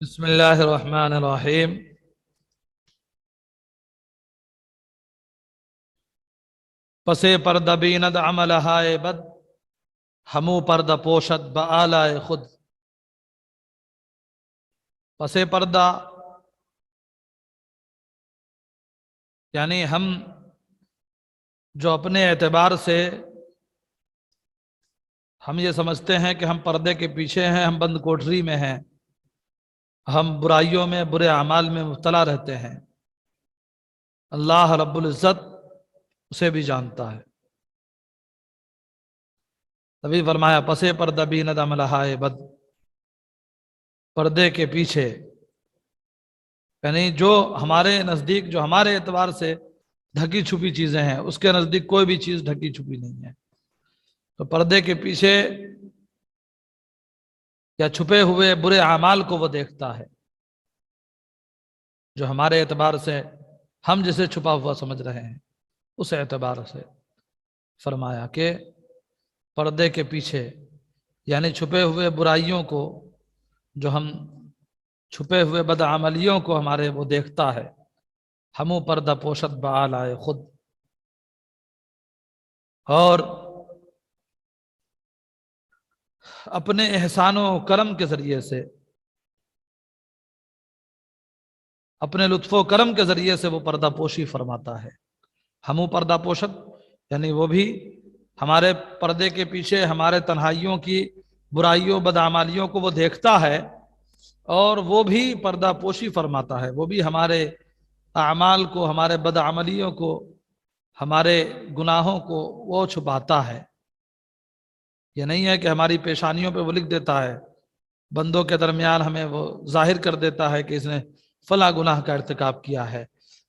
بسم اللہ الرحمن الرحیم۔ پسے پردہ بیند عمل ہائے بد، ہمو پردہ پوشد بآلائے خود۔ پسے پردہ یعنی ہم جو اپنے اعتبار سے ہم یہ سمجھتے ہیں کہ ہم پردے کے پیچھے ہیں، ہم بند کوٹری میں ہیں، ہم برائیوں میں برے اعمال میں مبتلا رہتے ہیں، اللہ رب العزت اسے بھی جانتا ہے۔ تبھی فرمایا پسے پردہ بیند عمل ہائے بد، پردے کے پیچھے یعنی جو ہمارے نزدیک، جو ہمارے اعتبار سے ڈھکی چھپی چیزیں ہیں، اس کے نزدیک کوئی بھی چیز ڈھکی چھپی نہیں ہے۔ تو پردے کے پیچھے یا چھپے ہوئے برے اعمال کو وہ دیکھتا ہے، جو ہمارے اعتبار سے ہم جسے چھپا ہوا سمجھ رہے ہیں، اس اعتبار سے فرمایا کہ پردے کے پیچھے یعنی چھپے ہوئے برائیوں کو، جو ہم چھپے ہوئے بدعملیوں کو ہمارے وہ دیکھتا ہے، ہمو پردہ پوشد بآلائے خود، اور اپنے احسان و کرم کے ذریعے سے، اپنے لطف و کرم کے ذریعے سے وہ پردہ پوشی فرماتا ہے۔ ہمو پردہ پوشد یعنی وہ بھی ہمارے پردے کے پیچھے ہمارے تنہائیوں کی برائیوں بدعمالیوں کو وہ دیکھتا ہے، اور وہ بھی پردہ پوشی فرماتا ہے، وہ بھی ہمارے اعمال کو، ہمارے بدعملیوں کو، ہمارے گناہوں کو وہ چھپاتا ہے۔ یہ نہیں ہے کہ ہماری پیشانیوں پہ وہ لکھ دیتا ہے، بندوں کے درمیان ہمیں وہ ظاہر کر دیتا ہے کہ اس نے فلاں گناہ کا ارتکاب کیا ہے،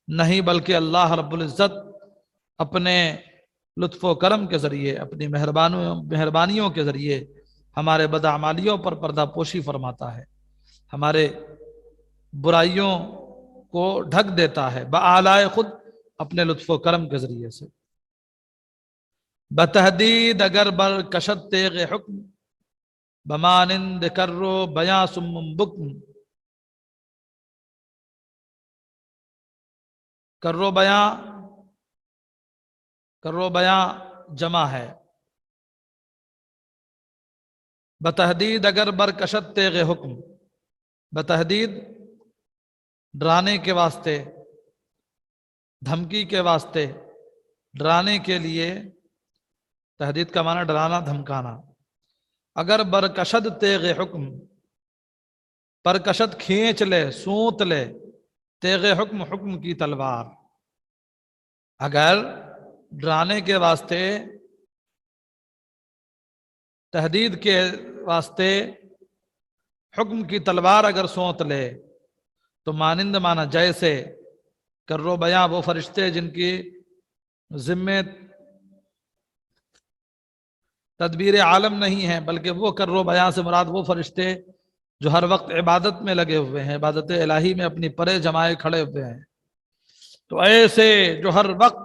نہیں، بلکہ اللہ رب العزت اپنے لطف و کرم کے ذریعے، اپنی مہربانیوں کے ذریعے ہمارے بدعمالیوں پر پردہ پوشی فرماتا ہے، ہمارے برائیوں کو ڈھک دیتا ہے بآلائے خود، اپنے لطف و کرم کے ذریعے سے۔ بتحدید اگر بر کشد تیغ حکم، بمانند کرو بیاں سم بکم۔ کرو بیاں جمع ہے، بتحدید اگر بر کشد تیغ حکم، بتحدید ڈرانے کے واسطے، دھمکی کے واسطے، ڈرانے کے لیے، تحدید کا معنی ڈرانا دھمکانا۔ اگر برکشد تیغ حکم، برکشد کھینچ لے، سونت لے، تیغ حکم، حکم کی تلوار، اگر ڈرانے کے واسطے، تحدید کے واسطے حکم کی تلوار اگر سونت لے، تو مانند مانا جیسے، کرو بیاں وہ فرشتے جن کی ذمے تدبیر عالم نہیں ہے، بلکہ وہ کرو بیاں سے مراد وہ فرشتے جو ہر وقت عبادت میں لگے ہوئے ہیں، عبادت الہی میں اپنی پرے جمائے کھڑے ہوئے ہیں، تو ایسے جو ہر وقت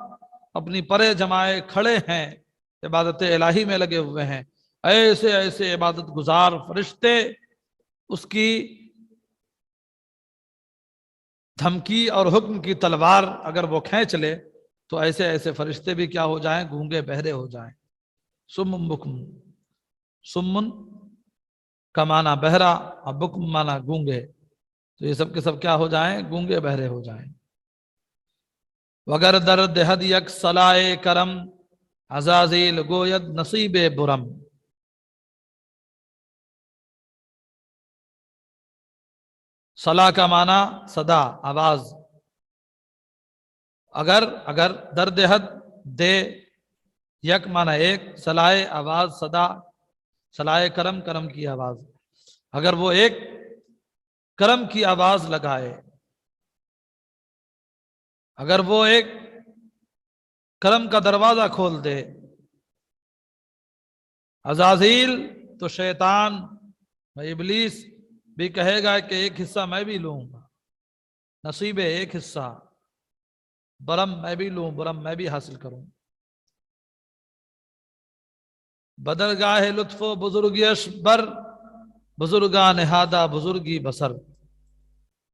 اپنی پرے جمائے کھڑے ہیں، عبادت الہی میں لگے ہوئے ہیں، ایسے ایسے عبادت گزار فرشتے اس کی دھمکی اور حکم کی تلوار اگر وہ کھینچ لے، تو ایسے ایسے فرشتے بھی کیا ہو جائیں؟ گونگے بہرے ہو جائیں۔ سم بکم، سمن کا معنی بہرا اور بکم معنی گونگے، تو یہ سب کے سب کیا ہو جائیں؟ گونگے بہرے ہو جائیں۔ وگر در دہد یک صلائے کرم، عزازیل گوید نصیب برم۔ صلا کا معنی صدا، آواز۔ اگر درد حد دے، یک معنی ایک، صلائے آواز، صدا، صلائے کرم، کرم کی آواز، اگر وہ ایک کرم کی آواز لگائے، اگر وہ ایک کرم کا دروازہ کھول دے، عزازیل تو شیطان و ابلیس بھی کہے گا کہ ایک حصہ میں بھی لوں گا، نصیب ایک حصہ، برم میں بھی لوں، برم میں بھی حاصل کروں۔ بدرگاہ لطف و بزرگیش بر، بزرگاں نہادہ بزرگی بسر۔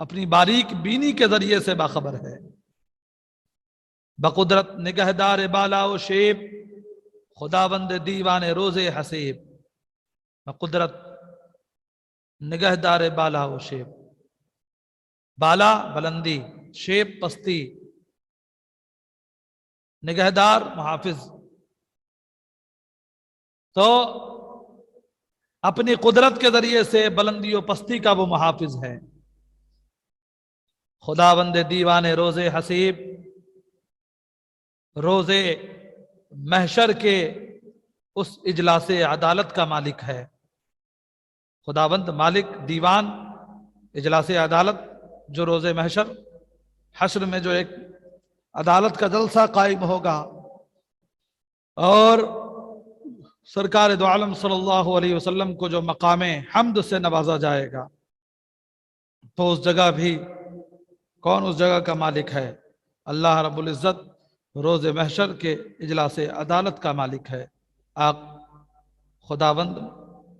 اپنی باریک بینی کے ذریعے سے باخبر ہے۔ بقدرت نگہدار بالا و شیب، خداوند دیوان روز حسیب۔ بقدرت نگہدار بالا و شیب، بالا بلندی، شیب پستی، نگہدار محافظ۔ تو اپنی قدرت کے ذریعے سے بلندی و پستی کا وہ محافظ ہے۔ خداوند دیوان روز حسیب، روز محشر کے اس اجلاس عدالت کا مالک ہے۔ خداوند مالک دیوان اجلاس عدالت، جو روز محشر حشر میں جو ایک عدالت کا جلسہ قائم ہوگا اور سرکار دو عالم صلی اللہ علیہ وسلم کو جو مقام حمد سے نوازا جائے گا، تو اس جگہ بھی کون اس جگہ کا مالک ہے؟ اللہ رب العزت روز محشر کے اجلاس عدالت کا مالک ہے۔ آپ خداوند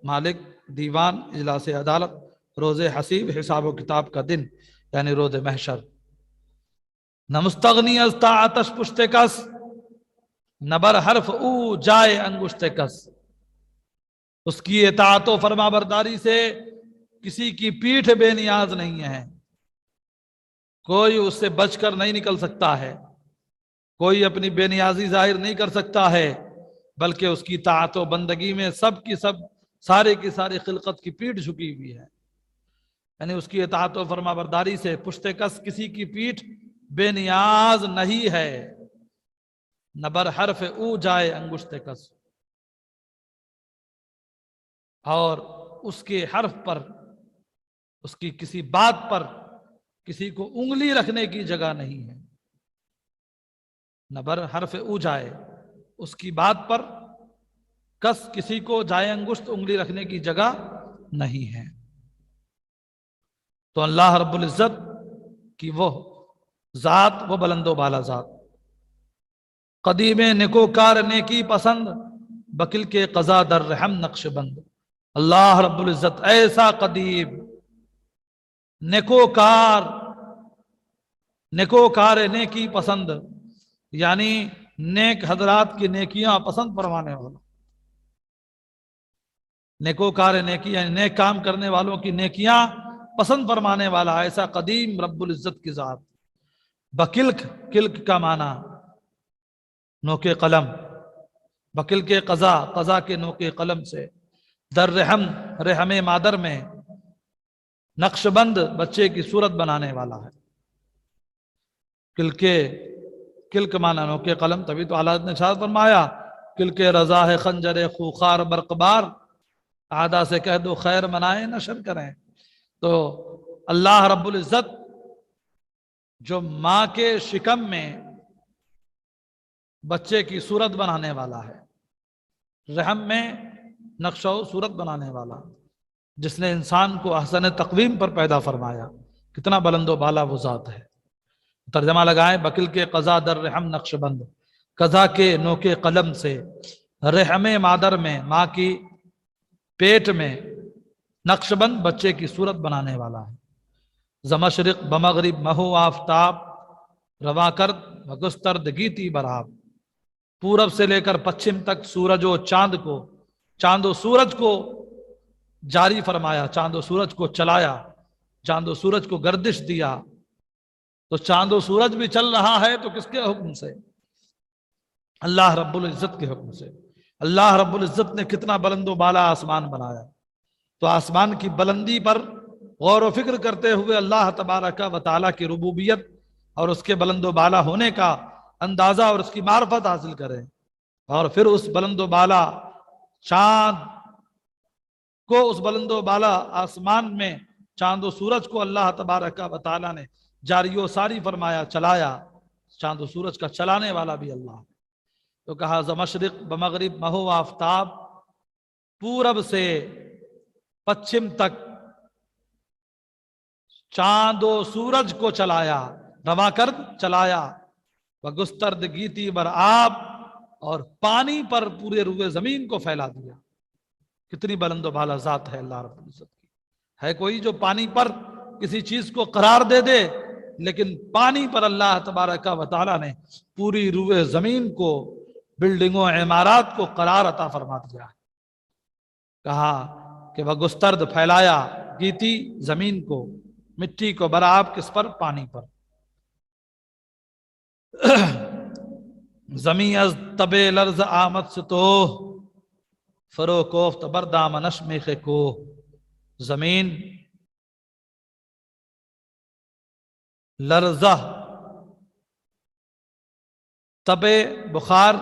مالک دیوان اجلاس عدالت روز حسیب، حساب و کتاب کا دن، یعنی روز محشر۔ نہ مستغنی از طاعتش پشت کس، نہ بر حرف او جائے انگشت کس۔ اس کی اطاعت و فرما برداری سے کسی کی پیٹھ بے نیاز نہیں ہے، کوئی اس سے بچ کر نہیں نکل سکتا ہے، کوئی اپنی بے نیازی ظاہر نہیں کر سکتا ہے، بلکہ اس کی طاعت و بندگی میں سب کی سب، سارے کی ساری خلقت کی پیٹھ جھکی ہوئی ہے۔ یعنی اس کی اطاعت و فرما برداری سے پشت کس، کسی کی پیٹھ بے نیاز نہیں ہے۔ نہ بر حرف او جائے انگشت کس، اور اس کے حرف پر، اس کی کسی بات پر کسی کو انگلی رکھنے کی جگہ نہیں ہے۔ نہ بر حرف او جائے، اس کی بات پر کس، کسی کو جائے انگشت، انگلی رکھنے کی جگہ نہیں ہے۔ تو اللہ رب العزت کی وہ ذات، وہ بلند و بالا ذات، قدیم نکوکار نیکی پسند، بکل کے قضا در رحم نقش بند۔ اللہ رب العزت ایسا قدیم، نیکوکار، نیکوکار نیکی پسند، یعنی نیک حضرات کی نیکیاں پسند فرمانے والا، نیکوکار نیکی یعنی نیک کام کرنے والوں کی نیکیاں پسند فرمانے والا ایسا قدیم رب العزت کی ذات۔ بکلک، کلک کا معنی نوکے قلم، بکل کے قضا، قضا کے نوکے قلم سے، در رحم، رحم مادر میں، نقش بند، بچے کی صورت بنانے والا ہے۔ کلک معنی نوکے قلم، تبھی تو اعلیٰ نے ارشاد فرمایا کلک رضا ہے خنجر خوخار برقبار، عادہ سے کہہ دو خیر منائیں نشر کریں۔ تو اللہ رب العزت جو ماں کے شکم میں بچے کی صورت بنانے والا ہے، رحم میں نقشہ و صورت بنانے والا، جس نے انسان کو احسن تقویم پر پیدا فرمایا، کتنا بلند و بالا وہ ذات ہے۔ ترجمہ لگائیں، بکل کے قضا در رحم نقش بند، قضا کے نوکے قلم سے، رحم مادر میں، ماں کی پیٹ میں، نقش بند، بچے کی صورت بنانے والا ہے۔ زمشرق بمغرب مہو آفتاب، رواں کرد وگسترد گیتی براب۔ پورب سے لے کر پچھم تک سورج و چاند کو، چاند و سورج کو جاری فرمایا، چاند و سورج کو چلایا، چاند و سورج کو گردش دیا۔ تو چاند و سورج بھی چل رہا ہے تو کس کے حکم سے؟ اللہ رب العزت کے حکم سے۔ اللہ رب العزت نے کتنا بلند و بالا آسمان بنایا، تو آسمان کی بلندی پر غور و فکر کرتے ہوئے اللہ تبارک و تعالیٰ کی ربوبیت اور اس کے بلند و بالا ہونے کا اندازہ اور اس کی معرفت حاصل کریں، اور پھر اس بلند و بالا چاند کو، اس بلند و بالا آسمان میں چاند و سورج کو اللہ تبارک و تعالیٰ نے جاری و ساری فرمایا، چلایا۔ چاند و سورج کا چلانے والا بھی اللہ ہے۔ تو کہا زمشرق بمغرب مہو آفتاب، پورب سے پچھم تک چاند و سورج کو چلایا، رواں کرد چلایا، وگسترد گیتی بر آب، اور پانی پر پورے روئے زمین کو پھیلا دیا۔ کتنی بلند و بالا ذات ہے اللہ رب العزت کی۔ ہے کوئی جو پانی پر کسی چیز کو قرار دے دے، لیکن پانی پر اللہ تبارک و تعالیٰ نے پوری روئے زمین کو، بلڈنگوں عمارات کو قرار عطا فرما دیا۔ کہا کہ وہ گسترد پھیلایا گیتی زمین کو، مٹی کو برآب کس پر؟ پانی پر۔ زمین از تب لرز آمد سے تو، فرو کوفت بردامنش میخ کو۔ زمین لرزہ، تب بخار،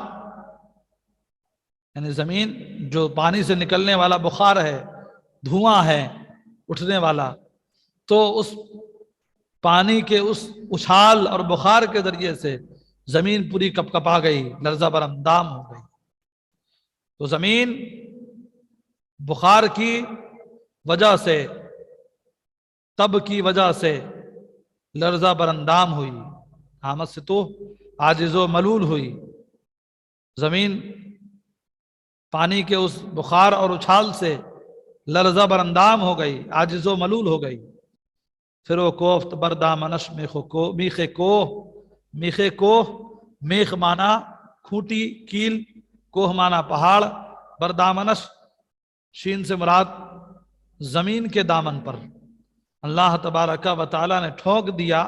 یعنی زمین جو پانی سے نکلنے والا بخار ہے، دھواں ہے اٹھنے والا، تو اس پانی کے اس اچھال اور بخار کے ذریعے سے زمین پوری کپ کپا گئی، لرزہ بر اندام ہو گئی۔ تو زمین بخار کی وجہ سے، تب کی وجہ سے لرزہ بر اندام ہوئی، آمد سے تو عاجز و ملول ہوئی۔ زمین پانی کے اس بخار اور اچھال سے لرزہ بر اندام ہو گئی، عاجز و ملول ہو گئی۔ پھر وہ کوفت بردامنش میخ کوہ، میخ کوہ، میخ مانا کھوٹی کیل، کوہ مانا پہاڑ، بردامنش شین سے مراد زمین کے دامن پر اللہ تبارک و تعالیٰ نے ٹھوک دیا۔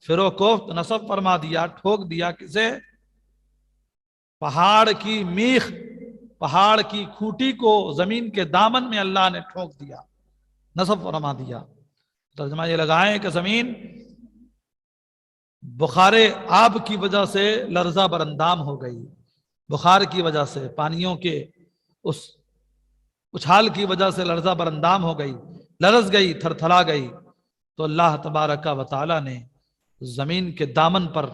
پھر وہ کوفت نصب فرما دیا، ٹھوک دیا کسے؟ پہاڑ کی میخ، پہاڑ کی کھوٹی کو زمین کے دامن میں اللہ نے ٹھوک دیا، نصب فرما دیا۔ ترجمہ یہ لگائیں کہ زمین بخار آب کی وجہ سے لرزہ بر اندام ہو گئی، بخار کی وجہ سے، پانیوں کے اس اچھال کی وجہ سے لرزہ بر اندام ہو گئی، لرز گئی، تھر تھرا گئی۔ تو اللہ تبارک و تعالیٰ نے زمین کے دامن پر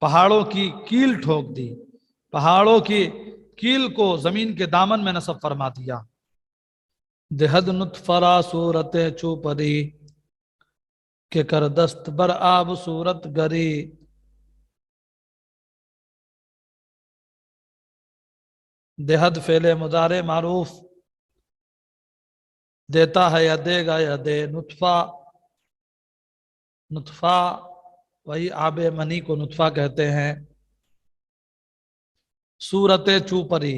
پہاڑوں کی کیل ٹھوک دی، پہاڑوں کی کیل کو زمین کے دامن میں نصب فرما دیا۔ دہد نطفرا صورت چوپری، کہ کر دست بر آب صورت گری۔ دہد فعل مضارع معروف، دیتا ہے یا دے گا یا دے۔ نطفہ، نطفہ وہی آب منی کو نطفہ کہتے ہیں۔ صورت چوپری،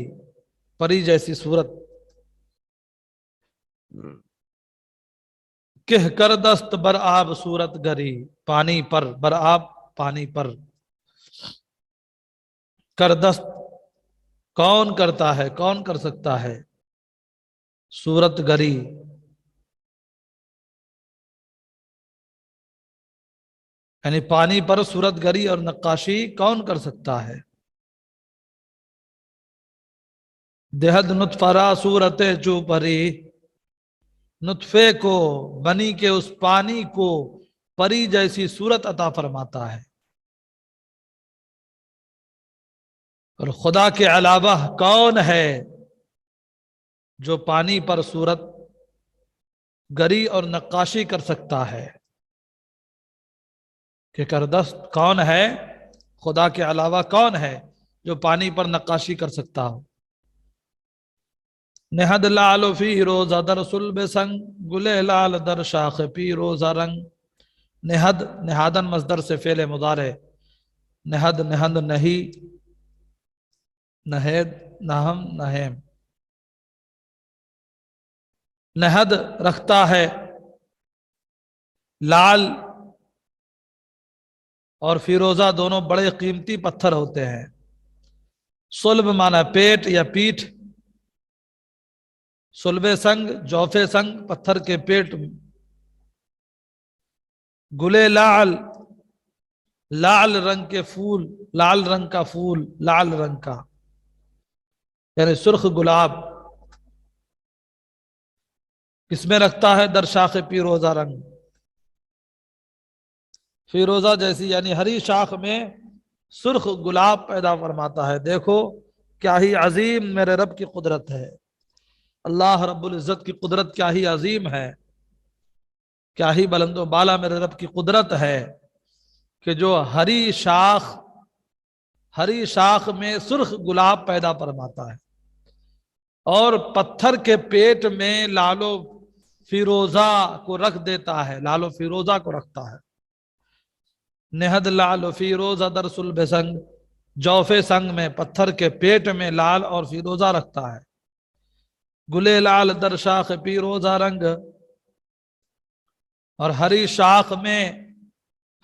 پری جیسی صورت۔ کہہ کر دست بر آب صورت گری، پانی پر، بر آب پانی پر۔ کر دست کون کرتا ہے، کون کر سکتا ہے؟ صورت گری، یعنی پانی پر صورت گری اور نقاشی کون کر سکتا ہے؟ دہد نطفرا صورت چوپری، نطفے کو، بنی کے اس پانی کو پری جیسی صورت عطا فرماتا ہے۔ اور خدا کے علاوہ کون ہے جو پانی پر صورت گری اور نقاشی کر سکتا ہے؟ کہ کردست کون ہے؟ خدا کے علاوہ کون ہے جو پانی پر نقاشی کر سکتا ہو؟ نہد لال فی روزہ در سلب سنگ، گلے لال در شاخ پی روزہ رنگ۔ نہد، نہادن مصدر سے فعل مضارع، نہد نہند نہیں، نہید نہم نہیم۔ نہد رکھتا ہے، لال اور فیروزہ دونوں بڑے قیمتی پتھر ہوتے ہیں۔ صلب مانا پیٹ یا پیٹھ، صلب سنگ جوف سنگ پتھر کے پیٹ میں۔ گلے لعل، لعل رنگ کے پھول، لعل رنگ کا پھول، لعل رنگ کا یعنی سرخ گلاب کس میں رکھتا ہے؟ در شاخ پیروزہ رنگ، فیروزہ جیسی یعنی ہری شاخ میں سرخ گلاب پیدا فرماتا ہے۔ دیکھو کیا ہی عظیم میرے رب کی قدرت ہے، اللہ رب العزت کی قدرت کیا ہی عظیم ہے، کیا ہی بلند و بالا میرے رب کی قدرت ہے کہ جو ہری شاخ میں سرخ گلاب پیدا فرماتا ہے، اور پتھر کے پیٹ میں لالو فیروزہ کو رکھ دیتا ہے، لال و فیروزہ کو رکھتا ہے۔ نہد لال و فیروزہ در صلب سنگ، جوف سنگ میں پتھر کے پیٹ میں لال اور فیروزہ رکھتا ہے۔ گلے لال در شاخ پیروزہ رنگ، اور ہری شاخ میں،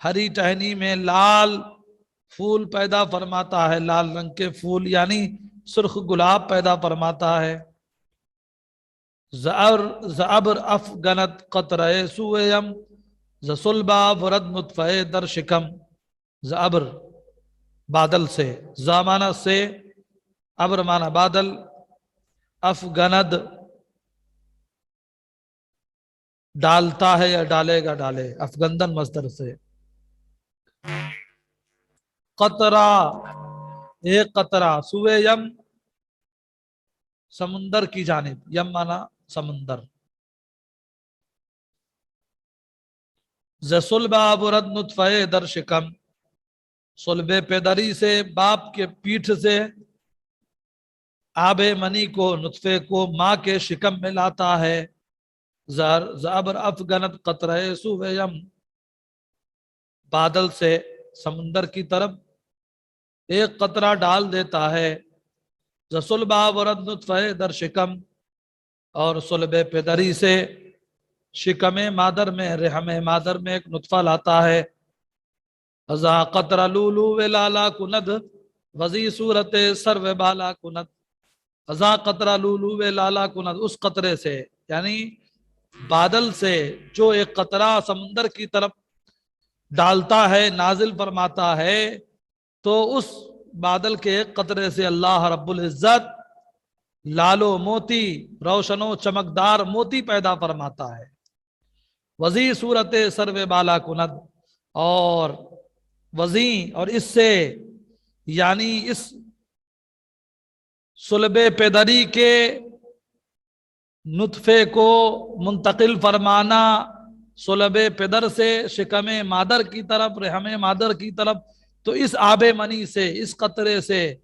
ہری ٹہنی میں لال پھول پیدا فرماتا ہے، لال رنگ کے پھول یعنی سرخ گلاب پیدا فرماتا ہے۔ زعبر افغنت قطرہ سویم، زسلبا ورد نطفہ در شکم۔ زعبر بادل سے، زامانہ سے، ابر مانا بادل، افغند ڈالتا ہے یا ڈالے گا، ڈالے، افغندن مصدر سے۔ قطرہ ایک قطرہ، سویم سمندر کی جانب، یم مانا سمندر۔ زسلبا ورد نطفہ در شکم، صلبے پیدری سے، باپ کے پیٹھ سے آب منی کو، نطفے کو ماں کے شکم میں لاتا ہے۔ زعبر افغنت قطرہ سویم، بادل سے سمندر کی طرف ایک قطرہ ڈال دیتا ہے۔ زسلبا ورد نطفہ در شکم، اور صلبے پیدری سے شکم مادر میں، رحم مادر میں ایک نطفہ لاتا ہے۔ ازا قطرہ لولو و لالا کند، وزی صورت سرو بالا کند۔ ازا قطرہ لولو و لالا کند، اس قطرے سے یعنی بادل سے جو ایک قطرہ سمندر کی طرف ڈالتا ہے، نازل فرماتا ہے، تو اس بادل کے ایک قطرے سے اللہ رب العزت لالو موتی، روشن و چمکدار موتی پیدا فرماتا ہے۔ وزی صورت سرو بالا کند، اور وزیں، اور اس سے یعنی اس صلب پیدری کے نطفے کو منتقل فرمانا، صلب پیدر سے شکم مادر کی طرف، رحم مادر کی طرف، تو اس آب منی سے، اس قطرے سے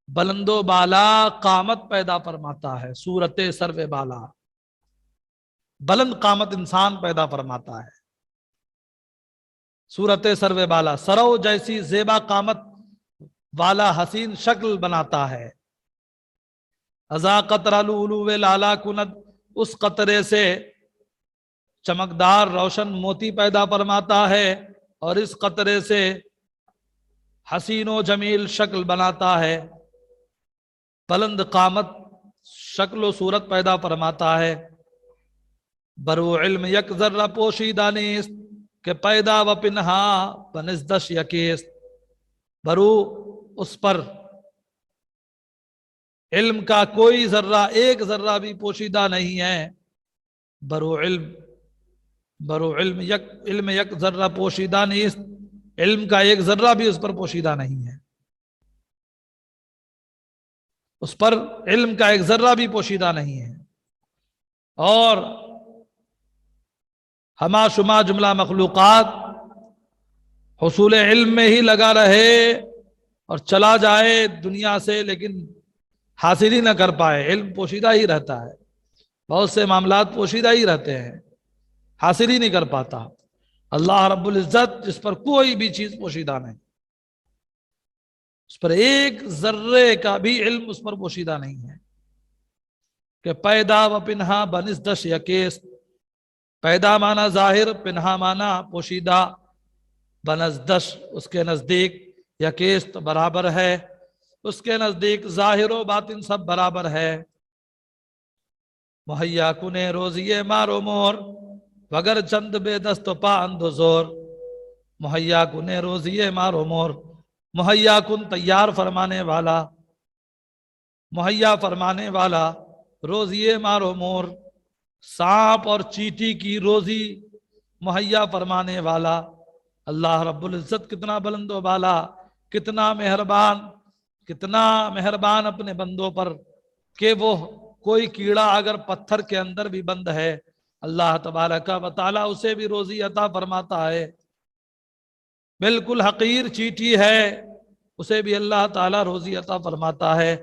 بلند و بالا قامت پیدا فرماتا ہے۔ صورت سرو بالا، بلند قامت انسان پیدا فرماتا ہے۔ صورت سرو بالا، سرو جیسی زیبا قامت والا حسین شکل بناتا ہے۔ ازا قطرہ لولو و لالا کند، اس قطرے سے چمکدار روشن موتی پیدا فرماتا ہے، اور اس قطرے سے حسین و جمیل شکل بناتا ہے، بلند قامت شکل و صورت پیدا فرماتا ہے۔ برو علم یک ذرہ پوشیدہ نیست، کہ پیدا و پنہا بنزدش یکیست۔ برو اس پر علم کا کوئی ذرہ، ایک ذرہ بھی پوشیدہ نہیں ہے۔ برو علم یک ذرہ پوشیدہ نیست، علم کا ایک ذرہ بھی اس پر پوشیدہ نہیں ہے، اس پر علم کا ایک ذرہ بھی پوشیدہ نہیں ہے۔ اور ہما شما جملہ مخلوقات حصول علم میں ہی لگا رہے اور چلا جائے دنیا سے، لیکن حاصل ہی نہ کر پائے، علم پوشیدہ ہی رہتا ہے، بہت سے معاملات پوشیدہ ہی رہتے ہیں، حاصل ہی نہیں کر پاتا۔ اللہ رب العزت جس پر کوئی بھی چیز پوشیدہ نہیں، اس پر ایک ذرے کا بھی علم اس پر پوشیدہ نہیں ہے۔ کہ پیدا و پنہا بنزدش یکیست، پیدا مانا ظاہر، پنہا مانا پوشیدہ، بنزدش اس کے نزدیک، یکیست برابر ہے، اس کے نزدیک ظاہر و باطن سب برابر ہے۔ مہیا کنے روزی مارو مور، وگر چند بے دست و پا اندھ و زور۔ مہیا کنے روزی مارو مور، مہیا کن تیار فرمانے والا، مہیا فرمانے والا، روزی مارو مور سانپ اور چیٹی کی روزی مہیا فرمانے والا۔ اللہ رب العزت کتنا بلند و بالا، کتنا مہربان اپنے بندوں پر، کہ وہ کوئی کیڑا اگر پتھر کے اندر بھی بند ہے، اللہ تبارک و تعالی اسے بھی روزی عطا فرماتا ہے۔ بالکل حقیر چیٹی ہے، اسے بھی اللہ تعالی روزی عطا فرماتا ہے۔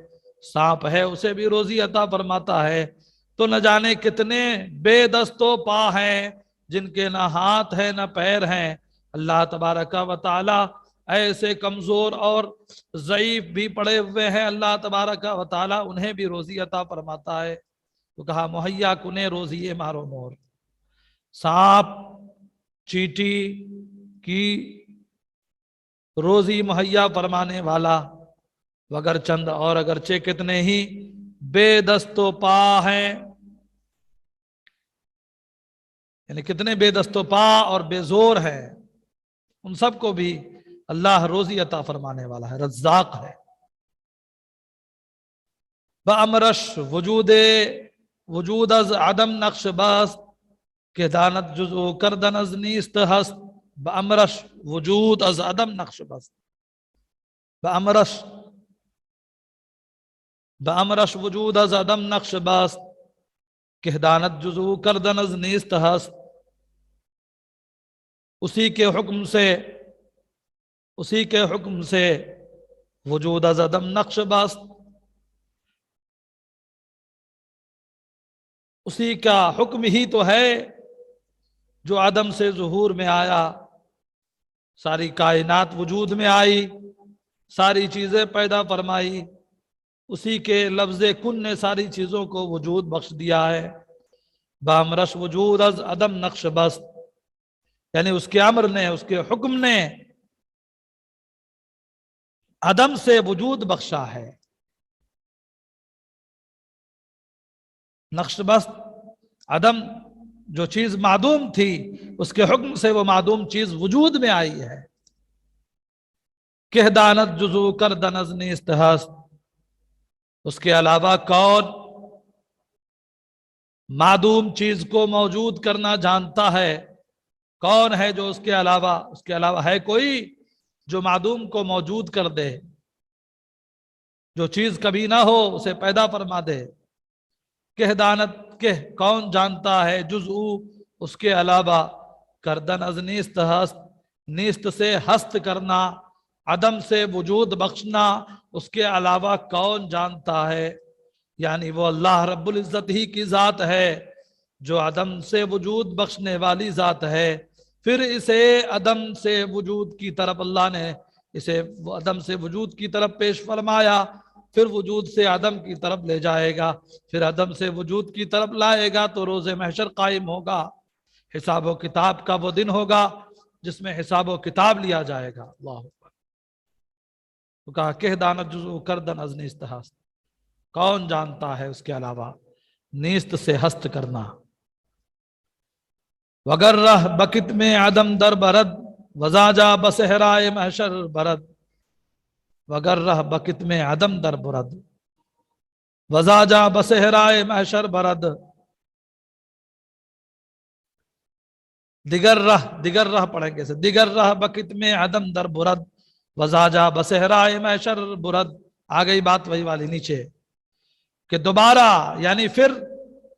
سانپ ہے، اسے بھی روزی عطا فرماتا ہے۔ تو نہ جانے کتنے بے دست و پا ہیں جن کے نہ ہاتھ ہے نہ پیر ہیں۔ اللہ تبارک و تعالی ایسے کمزور اور ضعیف بھی پڑے ہوئے ہیں، اللہ تبارک و تعالی انہیں بھی روزی عطا فرماتا ہے۔ تو کہا مہیا کنے روزی مارو مور، سانپ چیٹی کی روزی مہیا فرمانے والا، وگر چند اور اگرچہ کتنے ہی بے دست و پا ہیں، یعنی کتنے بے دست و پا اور بے زور ہیں، ان سب کو بھی اللہ روزی عطا فرمانے والا ہے، رزاق ہے۔ بامرش وجود از عدم نقش بست، کہ دانت جزو کردن از نیست ہست۔ بامرش وجود از عدم نقش بست، بامرش وجود از عدم نقش بست، کہ دانت جزو کردن از نیست ہست۔ اسی کے حکم سے وجود از عدم نقش بست، اسی کا حکم ہی تو ہے جو عدم سے ظہور میں آیا، ساری کائنات وجود میں آئی، ساری چیزیں پیدا فرمائی، اسی کے لفظ کن نے ساری چیزوں کو وجود بخش دیا ہے۔ بامرش وجود از عدم نقش بست، یعنی اس کے امر نے، اس کے حکم نے عدم سے وجود بخشا ہے۔ نقش بست عدم، جو چیز معدوم تھی اس کے حکم سے وہ معدوم چیز وجود میں آئی ہے۔ کہ دانت جزو کردن از نیست ہست، اس کے علاوہ کون معدوم چیز کو موجود کرنا جانتا ہے؟ کون ہے جو اس کے علاوہ ہے کوئی جو معدوم کو موجود کر دے، جو چیز کبھی نہ ہو اسے پیدا فرما دے؟ کہ دانت کہ کون جانتا ہے جزو اس کے علاوہ، کردن از نیست ہست، نیست سے ہست کرنا، عدم سے وجود بخشنا، اس کے علاوہ کون جانتا ہے؟ یعنی وہ اللہ رب العزت ہی کی ذات ہے جو عدم سے وجود بخشنے والی ذات ہے۔ پھر اسے عدم سے وجود کی طرف اللہ نے اسے عدم سے وجود کی طرف پیش فرمایا، پھر وجود سے عدم کی طرف لے جائے گا، پھر عدم سے وجود کی طرف لائے گا تو روز محشر قائم ہوگا، حساب و کتاب کا وہ دن ہوگا جس میں حساب و کتاب لیا جائے گا۔ اللہ اکبر۔ تو کہا کہ دانت جزو کردن از نیست ہست، کون جانتا ہے اس کے علاوہ نیست سے ہست کرنا؟ وگر رہ بکت میں عدم در برد، وزا جا بصحرائے محشر برد۔ وگر رہ بکت میں عدم در برد، وزا جا بصحرائے محشر برد۔ دیگر رہ پڑھیں گے، دیگر رہ بکت میں عدم در برد، وزا جا بصحرائے محشر برد۔ آ گئی بات وہی والی نیچے کہ دوبارہ، یعنی پھر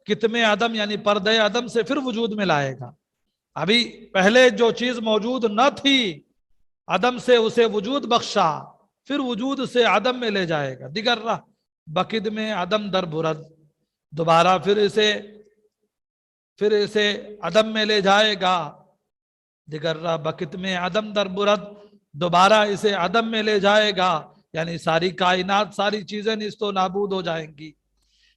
کتم عدم یعنی پردے عدم سے پھر وجود میں لائے گا۔ ابھی پہلے جو چیز موجود نہ تھی عدم سے اسے وجود بخشا، پھر وجود سے عدم میں لے جائے گا۔ دیگر رہ بکت میں عدم در برد، دوبارہ پھر اسے عدم میں لے جائے گا۔ دیگر رہ بکت میں عدم در برد، دوبارہ اسے عدم میں لے جائے گا، یعنی ساری کائنات، ساری چیزیں نیست و نابود ہو جائیں گی،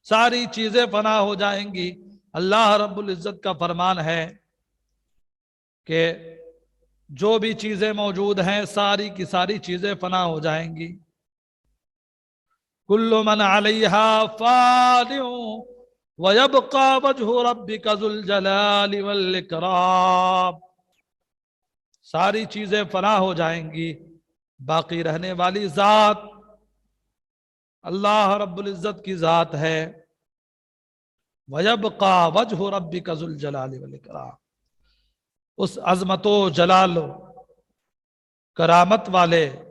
ساری چیزیں فنا ہو جائیں گی۔ اللہ رب العزت کا فرمان ہے کہ جو بھی چیزیں موجود ہیں ساری کی ساری چیزیں فنا ہو جائیں گی۔ کل من علیہا فان ویبقى وجہ ربک ذو الجلال والاکرام۔ ساری چیزیں فنا ہو جائیں گی، باقی رہنے والی ذات اللہ رب العزت کی ذات ہے۔ وَيَبْقَى وَجْهُ رَبِّكَ ذُو الْجَلَالِ وَالْإِكْرَامِ، اس عظمت و جلال و کرامت والے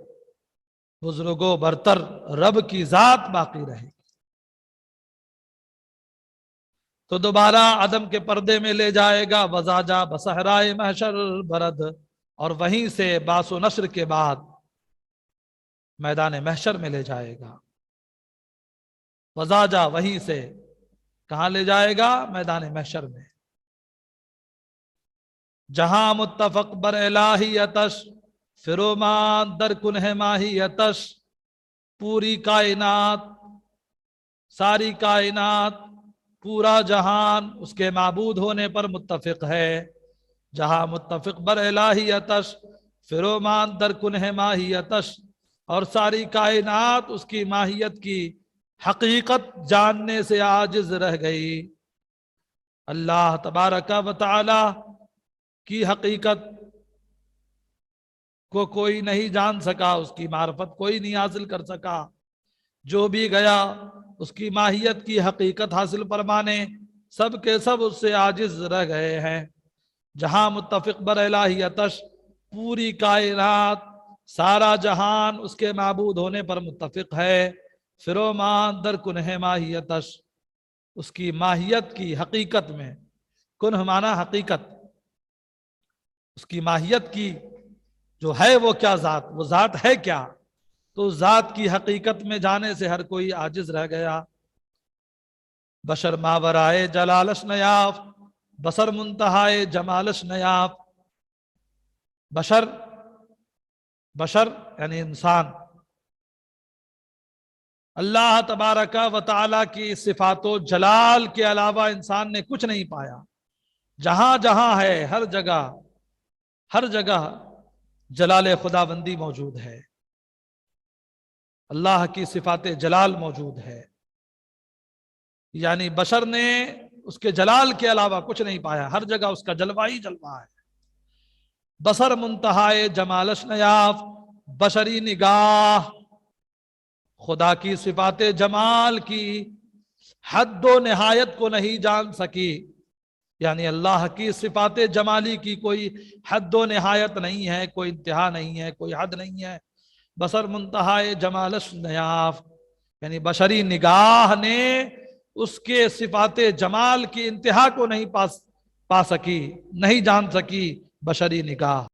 بزرگ و برتر رب کی ذات باقی رہے گی۔ تو دوبارہ عدم کے پردے میں لے جائے گا، وزاجا بصحرائے محشر برد، اور وہیں سے باس و نشر کے بعد میدان محشر میں لے جائے گا۔ وزاجا وہیں سے کہاں لے جائے گا؟ میدان محشر میں، جہاں متفق بر الہیتش فرومان در کنہ ماہیتش، پوری کائنات، ساری کائنات، پورا جہان اس کے معبود ہونے پر متفق ہے، جہاں متفق بر الہیتش فرومان در کنہ ماہیتش، اور ساری کائنات اس کی ماہیت کی حقیقت جاننے سے عاجز رہ گئی۔ اللہ تبارک و تعالی کی حقیقت کو کوئی نہیں جان سکا، اس کی معرفت کوئی نہیں حاصل کر سکا، جو بھی گیا اس کی ماہیت کی حقیقت حاصل فرمانے، سب کے سب اس سے عاجز رہ گئے ہیں۔ جہاں متفق بر الہیتش، پوری کائنات، سارا جہان اس کے معبود ہونے پر متفق ہے، فرومان در کنہ ماہیتش، اس کی ماہیت کی حقیقت میں، کنہ معنی حقیقت، اس کی ماہیت کی جو ہے وہ کیا ذات، وہ ذات ہے کیا، تو ذات کی حقیقت میں جانے سے ہر کوئی عاجز رہ گیا۔ بشر ماورائے جلالش نیاف، بصر منتہائے جمالش نیاف۔ بشر یعنی انسان، اللہ تبارک و تعالی کی صفات و جلال کے علاوہ انسان نے کچھ نہیں پایا۔ جہاں جہاں ہے، ہر جگہ جلال خدا بندی موجود ہے، اللہ کی صفات جلال موجود ہے، یعنی بشر نے اس کے جلال کے علاوہ کچھ نہیں پایا، ہر جگہ اس کا جلوہ ہی جلوہ ہے۔ بصر منتہائے جمالش نیاف، بشری نگاہ خدا کی صفات جمال کی حد و نہایت کو نہیں جان سکی، یعنی اللہ کی صفات جمالی کی کوئی حد و نہایت نہیں ہے، کوئی انتہا نہیں ہے، کوئی حد نہیں ہے۔ بصر منتہائے جمالش نیاف، یعنی بشری نگاہ نے اس کے صفات جمال کی انتہا کو نہیں پا سکی، نہیں جان سکی بشری نگاہ۔